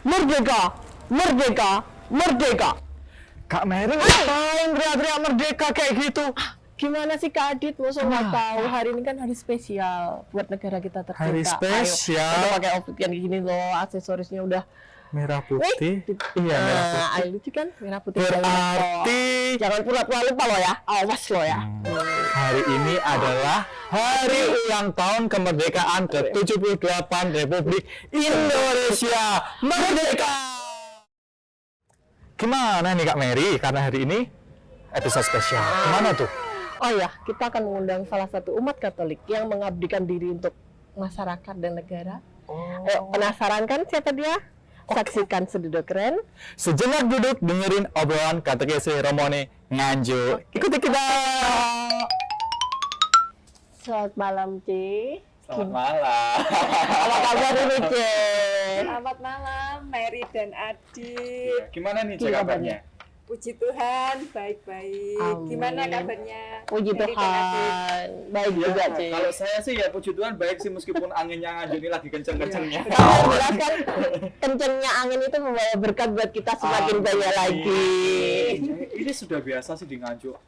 Merdeka! Merdeka! Merdeka! Kak Mary ngapain teriak-teriak merdeka kayak gitu? Gimana sih Kak Adit? Masa nggak tahu hari ini kan hari spesial buat negara kita tercinta. Hari spesial. Ayo, kita pakai outfit yang gini loh, aksesorisnya udah Merah putih. Iya, merah putih. Ayo lucu kan? Merah putih. Berarti Jangan pura-pura lupa lo ya. Awas lo ya. hari ini adalah hari ulang tahun kemerdekaan ke-78 Republik Indonesia Merdeka. Gimana nih Kak Mary? Karena hari ini episode spesial. Gimana tuh? Oh ya, kita akan mengundang salah satu umat Katolik yang mengabdikan diri untuk masyarakat dan negara. Ayo, penasaran kan siapa dia? Saksikan Sedudo Keren. Sejenak duduk dengerin obrolan katekesi Romone Nganjuk. Ikuti kita. Selamat malam, C. Selamat malam. Apa kabar ini, C? Selamat malam, Mary dan Adit. Gimana nih Gimana kabarnya? Puji Tuhan, baik-baik. Amin. Gimana kabarnya? Puji Mary dan Adit? Tuhan. Baik juga, C. Kalau saya sih ya puji Tuhan baik sih meskipun anginnya Nganjuk ini lagi kenceng-kencengnya. Kalau jelas kan kencengnya angin itu membawa berkat buat kita semakin banyak lagi. Ini sudah biasa sih di Nganjuk.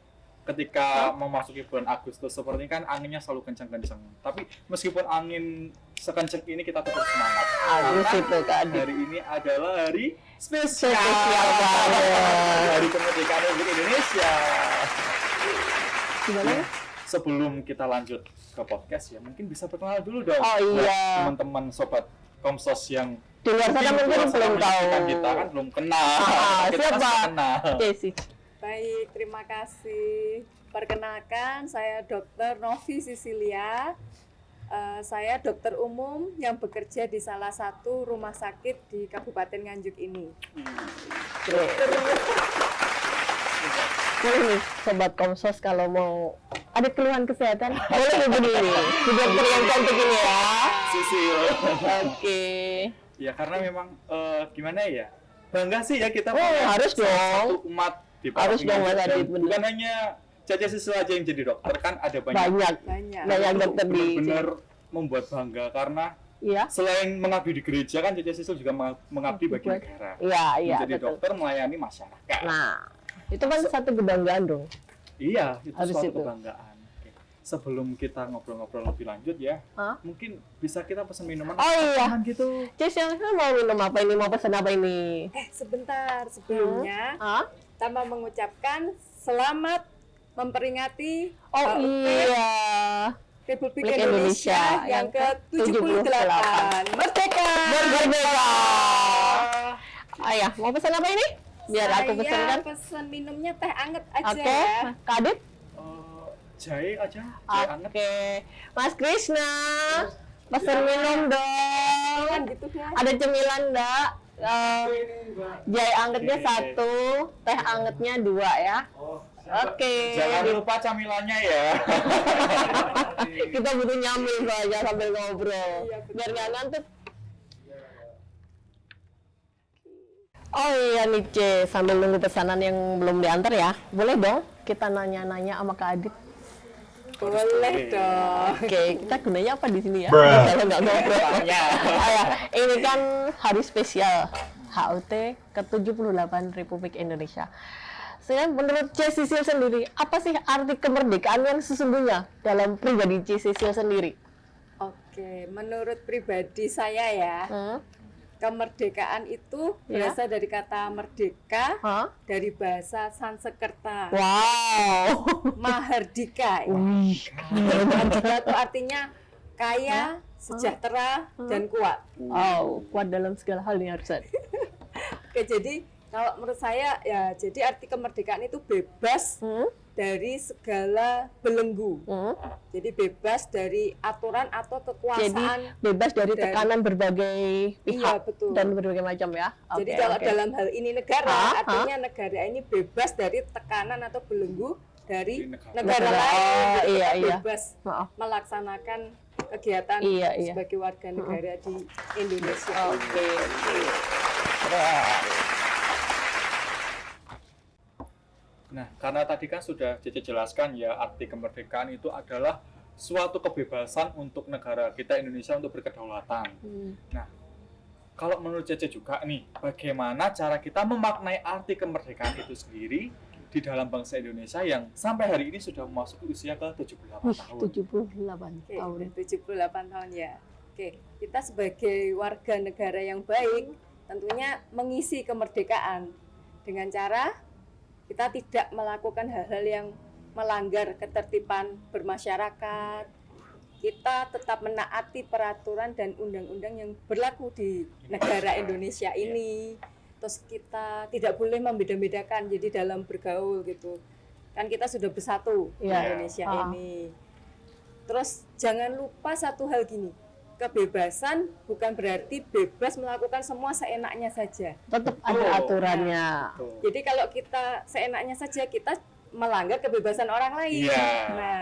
Ketika memasuki bulan Agustus seperti ini kan anginnya selalu kenceng-kenceng. Tapi meskipun angin sekenceng ini kita tetap semangat. Agus Karena itu Kak Adit. hari ini adalah hari spesial. Spesial banget. Hari kemerdekaan Republik Indonesia. Gimana? Sebelum kita lanjut ke podcast ya, mungkin bisa perkenalan dulu dong. Oh, buat iya. teman-teman sobat Komsos yang Di luar sana mungkin belum tahu. Kita kan belum kenal. Kita Siapa? pasti kenal. Casey. Baik, terima kasih. Perkenalkan, saya Dr. Novi Sisilia. Saya dokter umum yang bekerja di salah satu rumah sakit di Kabupaten Nganjuk ini. Boleh nih, Sobat Komsos kalau mau ada keluhan kesehatan, boleh hubungi ini. Si dokter yang cantik ini ya. Sisil. Oke. Ya karena memang gimana ya? Bangga sih ya kita Oh, punya harus salah dong. satu umat di Harus dong, Mas Dan Adit, bener. bukan hanya Caca Sisil aja yang jadi dokter, kan ada banyak. Banyak. Banyak. Banyak dokter di Benar-benar membuat bangga karena Iya. selain mengabdi di gereja kan Caca Sisil juga mengabdi bagi negara. Iya, iya, Menjadi betul. dokter melayani masyarakat. Nah, itu kan satu kebanggaan dong. Iya, itu Habis suatu itu. kebanggaan. Oke. Sebelum kita ngobrol-ngobrol lebih lanjut ya, Hah? mungkin bisa kita pesan minuman Oh iya. apaan gitu. Cis, yang mau minum apa ini? Mau pesan apa ini? Sebentar, sebelumnya Hah? kita mau mengucapkan selamat memperingati Oh HUT iya. Republik Republik Indonesia yang ke-78. Merdeka! Merdeka. Ayah, mau pesan apa ini? Biar aku pesankan. Saya pesan minumnya teh anget aja Oke, ya. Kak Adit? Jahe aja, jahe anget. Oke. Mas Krishna, pesan minum dong. Kan gitu ya. Ada cemilan enggak? Jahe angetnya 1, teh angetnya 2 ya. Oke. Jangan lupa camilannya ya. Kita butuh nyamil saja sambil ngobrol. Iya, betul. Biar nggak ngantuk. Oh iya nih C, sambil nunggu pesanan yang belum diantar ya. Boleh dong kita nanya-nanya sama Kak Adit. Boleh dong. Oke, kita gunanya apa di sini ya? Kalau nggak ngobrol. Ya. Ini kan hari spesial HUT ke-78 Republik Indonesia. Menurut C. Sisil sendiri, apa sih arti kemerdekaan yang sesungguhnya dalam pribadi C. Sisil sendiri? Oke, menurut pribadi saya ya, kemerdekaan itu Ya. berasal dari kata merdeka, Hah? dari bahasa Sanskerta. Wow. Mahardika. Ya. Mahardika itu artinya kaya, sejahtera, dan kuat. Wow, kuat dalam segala hal nih Arsan. Oke, jadi kalau menurut saya ya, jadi arti kemerdekaan itu bebas dari segala belenggu. Jadi bebas dari aturan atau Jadi kekuasaan. bebas dari Dan- tekanan berbagai pihak betul. dan berbagai macam ya. Jadi Oke, kalau oke. dalam hal ini negara, Hah? artinya negara ini bebas dari tekanan atau belenggu dari Dari negara negara. lain. Oh, Jadi iya, kita iya. bebas Maaf. melaksanakan kegiatan Iya, iya. sebagai warga negara di Indonesia. Oke. Nah, karena tadi kan sudah Cece jelaskan ya, arti kemerdekaan itu adalah suatu kebebasan untuk negara kita Indonesia untuk berkedaulatan. Nah, kalau menurut Cece juga nih, bagaimana cara kita memaknai arti kemerdekaan itu sendiri di dalam bangsa Indonesia yang sampai hari ini sudah memasuki usia ke 78 Wih, tahun. 78 Oke, tahun. udah 78 tahun ya. Oke, kita sebagai warga negara yang baik tentunya mengisi kemerdekaan dengan cara kita tidak melakukan hal-hal yang melanggar ketertiban bermasyarakat. Kita tetap menaati peraturan dan undang-undang yang berlaku di negara Indonesia ini. Terus kita tidak boleh membeda-bedakan jadi dalam bergaul gitu. Kan kita sudah bersatu di Iya. Indonesia Ah. ini. Terus jangan lupa satu hal gini. Kebebasan bukan berarti bebas melakukan semua seenaknya saja. Tetap ada aturannya. Betul. Jadi kalau kita seenaknya saja kita melanggar kebebasan orang lain. Iya. Nah,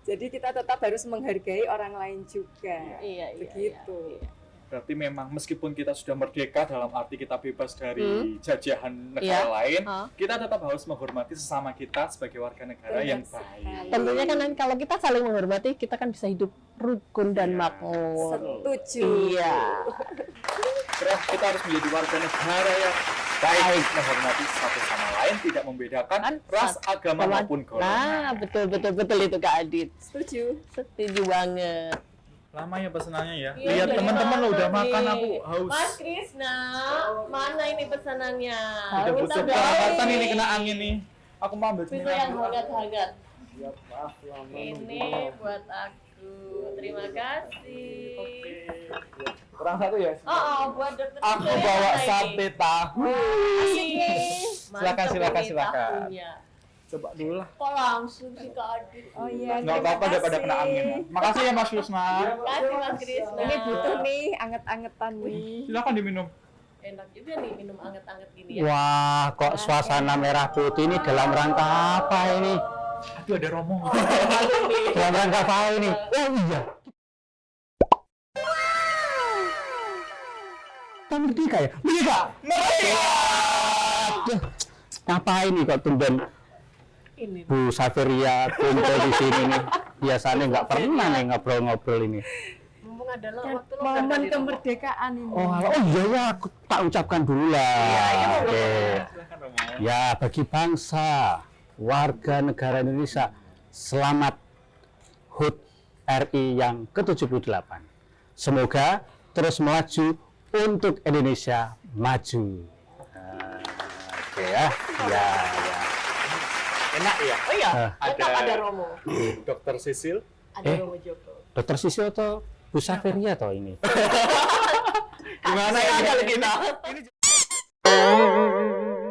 jadi kita tetap harus menghargai orang lain juga. Iya, iya. Begitu. iya. Berarti memang meskipun kita sudah merdeka dalam arti kita bebas dari jajahan negara Iya. lain, Ah. kita tetap harus menghormati sesama kita sebagai warga negara Benar yang sekali. baik. Tentunya kan kalau kita saling menghormati, kita kan bisa hidup rukun dan Iya. makmur. Setuju. Iya. Keren, kita harus menjadi warga negara yang baik, menghormati satu sama lain, tidak membedakan Kan, ras, agama Teman- maupun Nah, golongan. betul itu Kak Adit. Setuju. Setuju banget. Lama ya pesenannya ya. Iya, Lihat jadi teman-teman lo udah makan makan, nih. aku haus. Mas Krisna, mana ini pesanannya? Udah Minta butuh dong. banget nih kena angin nih. Aku mau ambil Itu cemilan yang dulu. hangat-hangat. Ini buat aku. Terima kasih. Kurang satu ya. Oh, buat dokter. Aku Sisil bawa mana ini? sate tahu. Asik nih. Silakan, Mantap silakan, ini silakan. tahunya. Coba dulu lah. Kok langsung sih Kak Adit? Oh iya, Nggak terima apa-apa daripada kasih. kena angin. Makasih ya Mas Yusna. Terima kasih Mas Krisna. Ini butuh nih anget-angetan nih. Silakan diminum. Enak juga nih minum anget-anget gini ya. Wah, kok suasana merah putih ini dalam rangka apa ini? Aduh ada romo. Dalam rangka apa ini? Oh iya. Kita merdeka ya? Merdeka! Aduh, ngapain nih kok tumben Ini. Bu Safiria kumpul di sini nih? Biasanya nggak pernah nih ngobrol-ngobrol ini. Mumpung adalah Kan waktu momen kemerdekaan ini. Oh iya ya, aku tak ucapkan dulu lah. Oke. Silakan romo. Ya, bagi bangsa, warga negara Indonesia, selamat HUT RI yang ke-78. Semoga terus melaju untuk Indonesia maju. Nah, oke ya. Ya, ya. Enak ya. Oh iya, Ada- tetap ada Romo. Dokter Sisil. Ada Romo Joko. Dokter Sisi atau Bu Safiria atau ini? Gimana Saya ini? ada kita.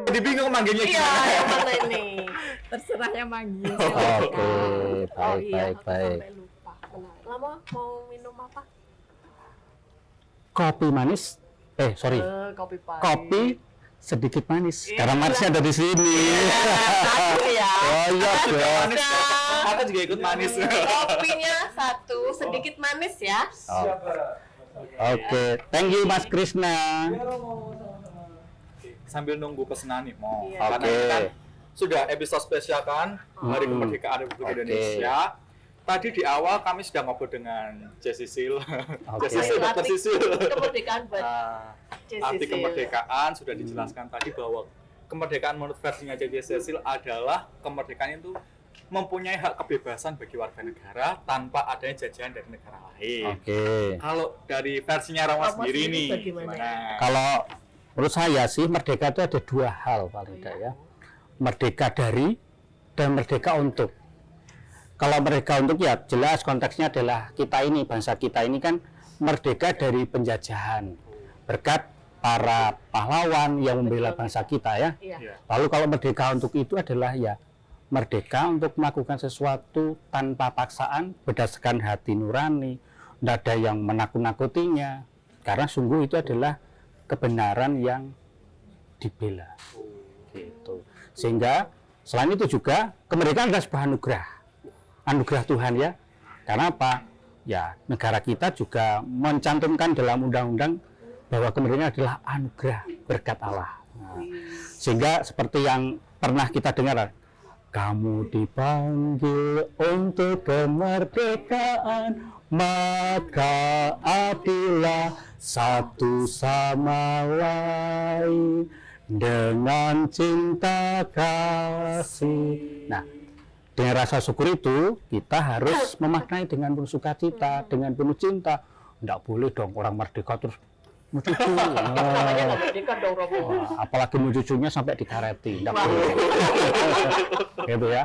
Jadi bingung manggilnya Iya, gimana. yang mana ini? Terserah yang manggil. Oke, Oh baik, iya, baik, aku baik. sampai lupa. Benar. Lama mau minum apa? Kopi manis, sorry, Kopi pahit. kopi sedikit manis. Iya. Karena manisnya ada di sini. Satu ya. Oh iya, dong. Manis. Aku juga ikut manis. Kopinya satu, sedikit manis ya. Oke, thank you Mas Krisna. Sambil nunggu pesanan nih, mau. Iya. Karena Oke. ini kan sudah episode spesial kan Hari Kemerdekaan Republik Oke. Indonesia. Tadi di awal kami sudah ngobrol dengan Jess Sisil. Oke. Jess Sisil, Dokter Sisil. Kemerdekaan buat Nah, Jess arti Sisil. kemerdekaan sudah dijelaskan tadi bahwa kemerdekaan menurut versinya Jess Sisil adalah kemerdekaan itu mempunyai hak kebebasan bagi warga negara tanpa adanya jajahan dari negara lain. Oke. Kalau dari versinya Rama Rama sendiri sendiri nih, bagaimana? gimana? Kalau menurut saya sih merdeka itu ada dua hal paling tidak ya. Merdeka dari dan merdeka untuk. Kalau merdeka untuk ya jelas konteksnya adalah kita ini, bangsa kita ini kan merdeka dari penjajahan berkat para pahlawan yang membela bangsa kita ya. Iya. Iya. Lalu kalau merdeka untuk itu adalah ya merdeka untuk melakukan sesuatu tanpa paksaan berdasarkan hati nurani, tidak ada yang menakut-nakutinya, karena sungguh itu adalah kebenaran yang dibela. Gitu. Sehingga selain itu juga kemerdekaan adalah sebuah anugerah Tuhan ya. Karena apa? Ya negara kita juga mencantumkan dalam undang-undang bahwa kemerdekaan adalah anugerah berkat Allah. Nah, sehingga seperti yang pernah kita dengar, kamu dipanggil untuk kemerdekaan maka adillah satu sama lain dengan cinta kasih. Nah, dengan rasa syukur itu kita harus memaknai dengan penuh sukacita, dengan penuh cinta. Nggak boleh dong orang merdeka terus mencucu. Namanya nggak merdeka dong, Romo. Wah, apalagi mencucunya sampai dikareti. Nggak boleh. Gitu ya.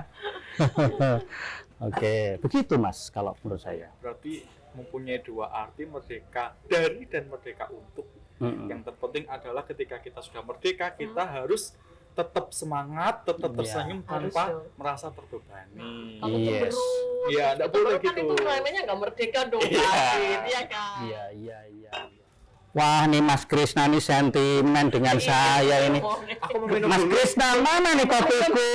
Oke, begitu Mas kalau menurut saya. Berarti mempunyai dua arti, merdeka dari dan merdeka untuk. Yang terpenting adalah ketika kita sudah merdeka, kita harus tetap semangat, tetap Iya. tersenyum Harus tanpa dong. merasa terbebani. Kalau Yes. cemberut, Iya, nggak boleh kan gitu. itu namanya nggak merdeka dong, Iya. David, ya kan? Iya. Wah, nih Mas Krisna nih sentimen dengan saya ini. Aku mau minum Mas dulu. Krisna, mana nih kopiku?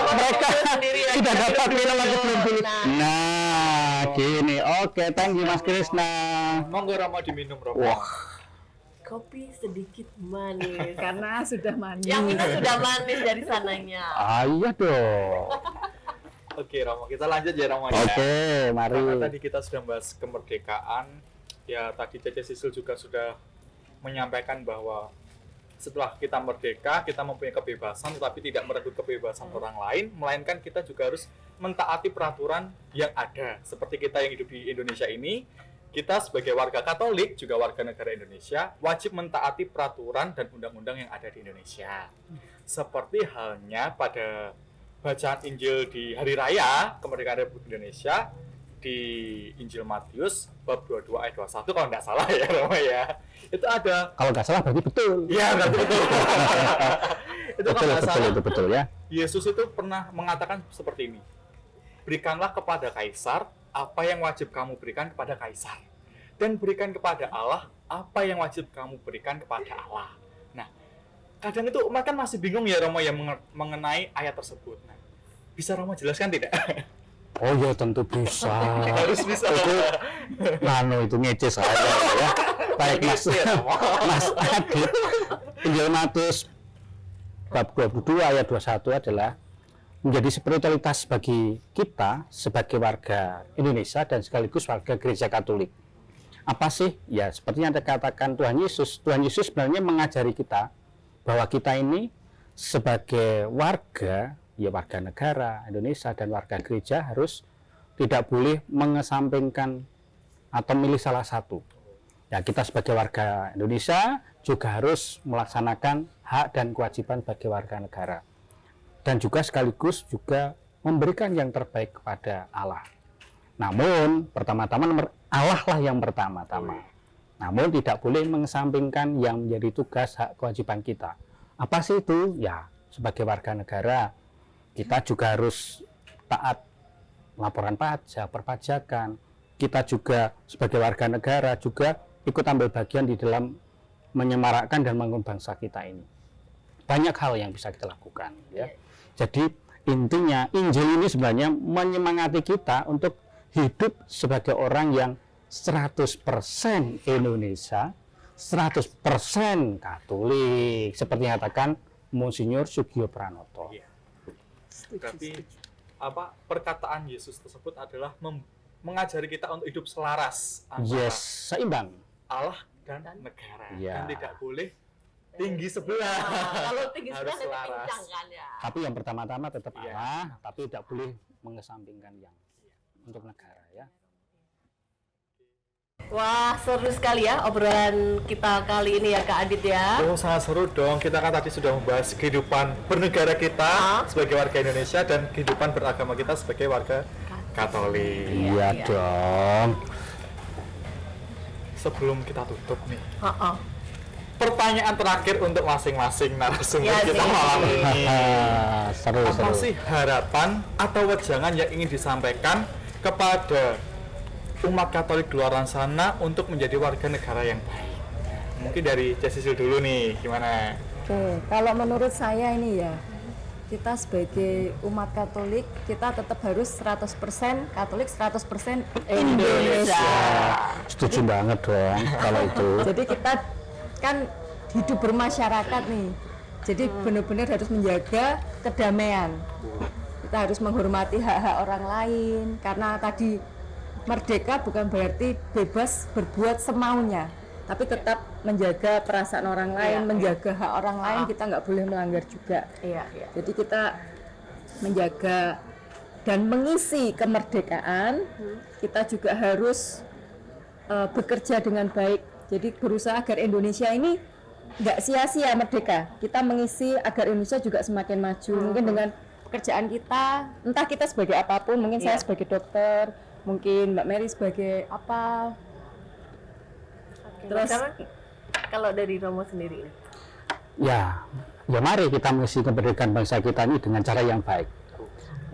Mereka sendiri aja. sudah dapat minum lagi belum dulu? Nah. Nah, gini. Oke, thank you Mas Krisna. Monggo Rama diminum Rama. Wah, Kopi sedikit manis. Karena sudah manis. Yang minum sudah manis dari sananya. iya dong. Oke Rama, kita lanjut ya Rama. Oke, mari. Karena tadi kita sudah bahas kemerdekaan, ya tadi Cece Sisil juga sudah menyampaikan bahwa setelah kita merdeka, kita mempunyai kebebasan, tetapi tidak merenggut kebebasan orang lain, melainkan kita juga harus mentaati peraturan yang ada. Seperti kita yang hidup di Indonesia ini, kita sebagai warga Katolik, juga warga negara Indonesia, wajib mentaati peraturan dan undang-undang yang ada di Indonesia. Seperti halnya pada bacaan Injil di Hari Raya Kemerdekaan Republik Indonesia, di Injil Matius bab 22 ayat 21 kalau nggak salah ya Rama ya. Itu ada, Kalau nggak salah berarti betul. ya berarti betul. Itu kalau nggak salah, itu betul ya. Yesus itu pernah mengatakan seperti ini. Berikanlah kepada Kaisar apa yang wajib kamu berikan kepada Kaisar. Dan berikan kepada Allah apa yang wajib kamu berikan kepada Allah. Nah, kadang itu umat kan masih bingung ya Rama ya mengenai ayat tersebut. Nah, bisa Rama jelaskan tidak? Oh ya tentu bisa. Harus bisa. Nano itu ngece saya ya. Baik Mas. Mas Adit. Injil Matius bab 22 ayat 21 adalah menjadi spiritualitas bagi kita sebagai warga Indonesia dan sekaligus warga Gereja Katolik. Apa sih? Ya seperti yang dikatakan Tuhan Yesus. Tuhan Yesus sebenarnya mengajari kita bahwa kita ini sebagai warga, ya warga negara Indonesia dan warga gereja harus tidak boleh mengesampingkan atau milih salah satu. Ya kita sebagai warga Indonesia juga harus melaksanakan hak dan kewajiban sebagai warga negara. Dan juga sekaligus juga memberikan yang terbaik kepada Allah. Namun pertama-tama Allah lah yang pertama-tama. Namun tidak boleh mengesampingkan yang menjadi tugas hak kewajiban kita. Apa sih itu? Ya sebagai warga negara kita juga harus taat laporan pajak, perpajakan. Kita juga sebagai warga negara juga ikut ambil bagian di dalam menyemarakkan dan membangun bangsa kita ini. Banyak hal yang bisa kita lakukan. Ya. Jadi intinya Injil ini sebenarnya menyemangati kita untuk hidup sebagai orang yang 100% Indonesia, 100% Katolik. Seperti yang katakan Monsinyur Sugio Pranoto. Iya. Berarti apa perkataan Yesus tersebut adalah mengajari kita untuk hidup selaras antara Yes, seimbang. Allah dan negara. Iya. Dan tidak boleh tinggi sebelah. Nah, kalau tinggi Harus sebelah nanti selaras. pincang kan ya. Tapi yang pertama-tama tetap Iya. Allah, tapi tidak boleh mengesampingkan yang untuk negara ya. Wah, seru sekali ya obrolan kita kali ini ya Kak Adit ya. Oh, sangat seru dong. Kita kan tadi sudah membahas kehidupan bernegara kita sebagai warga Indonesia dan kehidupan beragama kita sebagai warga Katolik. Iya iya. dong. Sebelum kita tutup nih, Heeh. pertanyaan terakhir untuk masing-masing narasumber Ya, kita sih. malam ini. Seru Apa seru. sih harapan atau wejangan yang ingin disampaikan kepada umat Katolik di luar sana untuk menjadi warga negara yang baik? Mungkin dari Cecil dulu nih, gimana? Oke, kalau menurut saya ini ya, kita sebagai umat Katolik, kita tetap harus 100% Katolik, 100% Indonesia. Setuju banget dong kalau itu. Jadi kita kan hidup bermasyarakat nih. Jadi benar-benar harus menjaga kedamaian. Kita harus menghormati hak-hak orang lain karena tadi merdeka bukan berarti bebas berbuat semaunya, tapi tetap menjaga perasaan orang lain, Iya, menjaga hak orang lain, Ah. kita nggak boleh melanggar juga. Iya, iya. Jadi kita menjaga dan mengisi kemerdekaan, kita juga harus bekerja dengan baik. Jadi berusaha agar Indonesia ini nggak sia-sia merdeka. Kita mengisi agar Indonesia juga semakin maju. Mungkin dengan pekerjaan kita, entah kita sebagai apapun, mungkin saya Iya. sebagai dokter, mungkin Mbak Mary sebagai apa. Terus Terus kalau dari Romo sendiri, Ya, ya mari kita mengisi kemerdekaan bangsa kita ini dengan cara yang baik.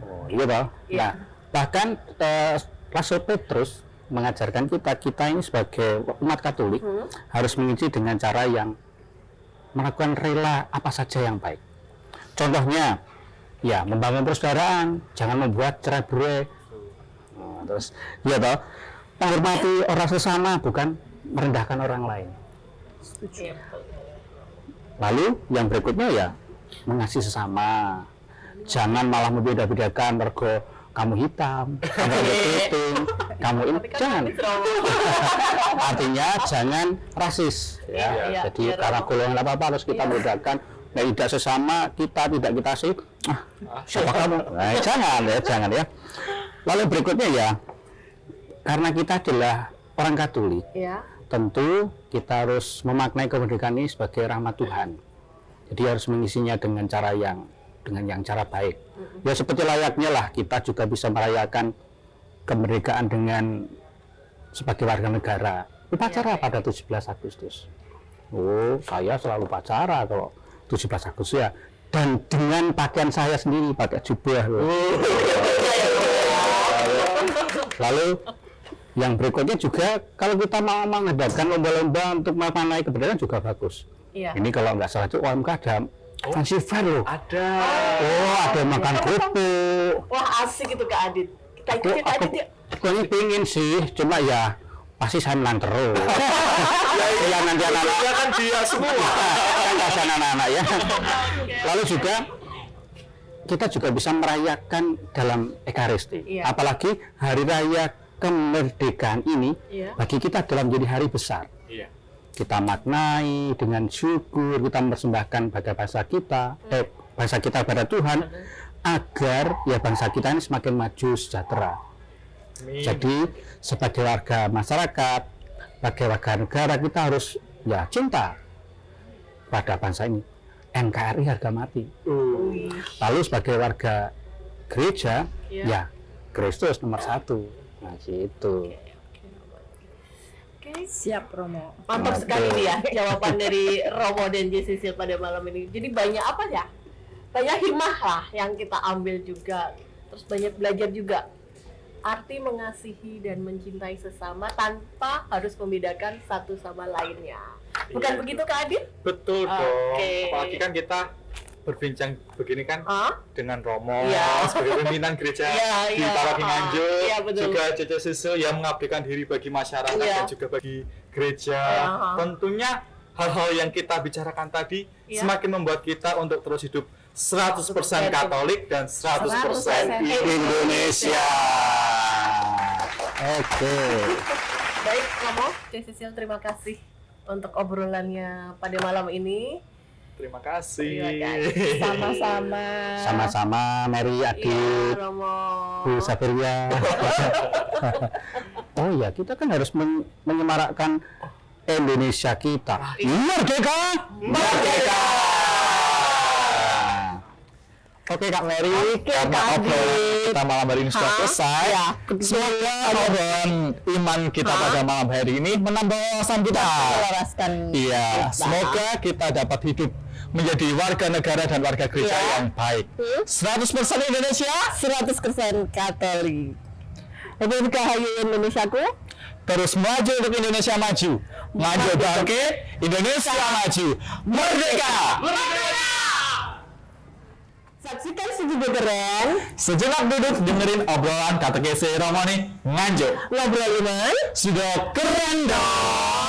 Oh, iya toh? Iya. Nah, bahkan Rasul Petrus mengajarkan kita ini sebagai umat Katolik harus mengisi dengan cara yang melakukan rela apa saja yang baik. Contohnya, ya membangun persaudaraan, jangan membuat cerai-berai. Nah, terus, ya toh, menghormati orang sesama bukan merendahkan orang lain. iya. Lalu yang berikutnya ya mengasihi sesama. Jangan malah membeda-bedakan mergo kamu hitam, kamu putih, kamu ini Tapi kan jangan. habis, Romo. Artinya jangan rasis ya. Iya, Jadi iya, karena Romo. golongan apa harus kita Iya. bedakan. Nah, tidak sesama kita tidak kita sih. Siapa kamu? Nah, jangan ya. Lalu berikutnya ya karena kita adalah orang Katolik, Iya. tentu kita harus memaknai kemerdekaan ini sebagai rahmat Tuhan. Jadi harus mengisinya dengan cara yang cara baik. Ya seperti layaknya lah kita juga bisa merayakan kemerdekaan dengan sebagai warga negara. Upacara Iya, pada 17 Agustus. Oh, saya selalu upacara kalau 17 Agustus ya. Dan dengan pakaian saya sendiri, pakai jubah. Loh. Lalu yang berikutnya juga kalau kita mau mengadakan lomba-lomba untuk memaknai kemerdekaan juga bagus. Iya. Ini kalau nggak salah itu OMK ada fancy fair loh. Ada. Oh, ada makan kerupuk. Wah, asik itu Kak Adit. Kita Aku, ikutin aku, Adit yuk. aku ini pingin sih, cuma ya pasti saya menang terus. Ya nanti anak-anak Ya kan dia semua. kan kasihan anak-anak ya. Lalu juga kita juga bisa merayakan dalam Ekaristi. Iya. Apalagi hari raya kemerdekaan ini Iya. bagi kita adalah menjadi hari besar. Iya. Kita maknai dengan syukur, kita mempersembahkan pada bangsa kita, bangsa kita pada Tuhan, agar ya bangsa kita ini semakin maju sejahtera. Amin. Jadi sebagai warga masyarakat, sebagai warga negara kita harus ya cinta pada bangsa ini. NKRI harga mati. Lalu sebagai warga gereja, Iya. ya Kristus nomor 1. Nah gitu. Oke. siap Romo. Mantap sekali nih ya jawaban dari Romo dan Jessisil pada malam ini. Jadi banyak apa ya? Banyak hikmah lah yang kita ambil juga. Terus banyak belajar juga arti mengasihi dan mencintai sesama tanpa harus membedakan satu sama lainnya. Bukan Iya. begitu Kak Adit? Betul dong. Oke. Apalagi kan kita berbincang begini kan Hah? dengan Romo Iya. sebagai pimpinan gereja Iya, di iya. Paroki Nganjuk, Iya, betul. juga Cece Sisil yang mengabdikan diri bagi masyarakat Iya. dan juga bagi gereja. Iya. Tentunya hal-hal yang kita bicarakan tadi Iya. semakin membuat kita untuk terus hidup 100% Katolik dan 100% 100% Indonesia. Oke. Baik, Romo, Jessisil terima kasih untuk obrolannya pada malam ini. Terima kasih. Terima kasih. Sama-sama. Sama-sama Mary, Iya, Adit, Romo. Bu Safiria. Oh ya, kita kan harus menyemarakkan Indonesia kita. Merdeka! Merdeka! Oke Kak Mary, karena Kak Adit. obrolan kita malam hari ini sudah Hah? selesai. Ya. Semoga obrolan iman kita Hah? pada malam hari ini menambah wawasan kita. Melaraskan Iya, kita. semoga kita dapat hidup menjadi warga negara dan warga gereja Iya. yang baik. 100% Indonesia, 100% Katolik. Untuk Hayu Indonesiaku. terus maju untuk Indonesia maju. Maju bangkit, Indonesia maju. Merdeka! Saksikan sejumlah keren. Sejenak duduk dengerin obrolan katekese Romo nih, Nganjuk. Ngobrol iman. Sudah keren dong.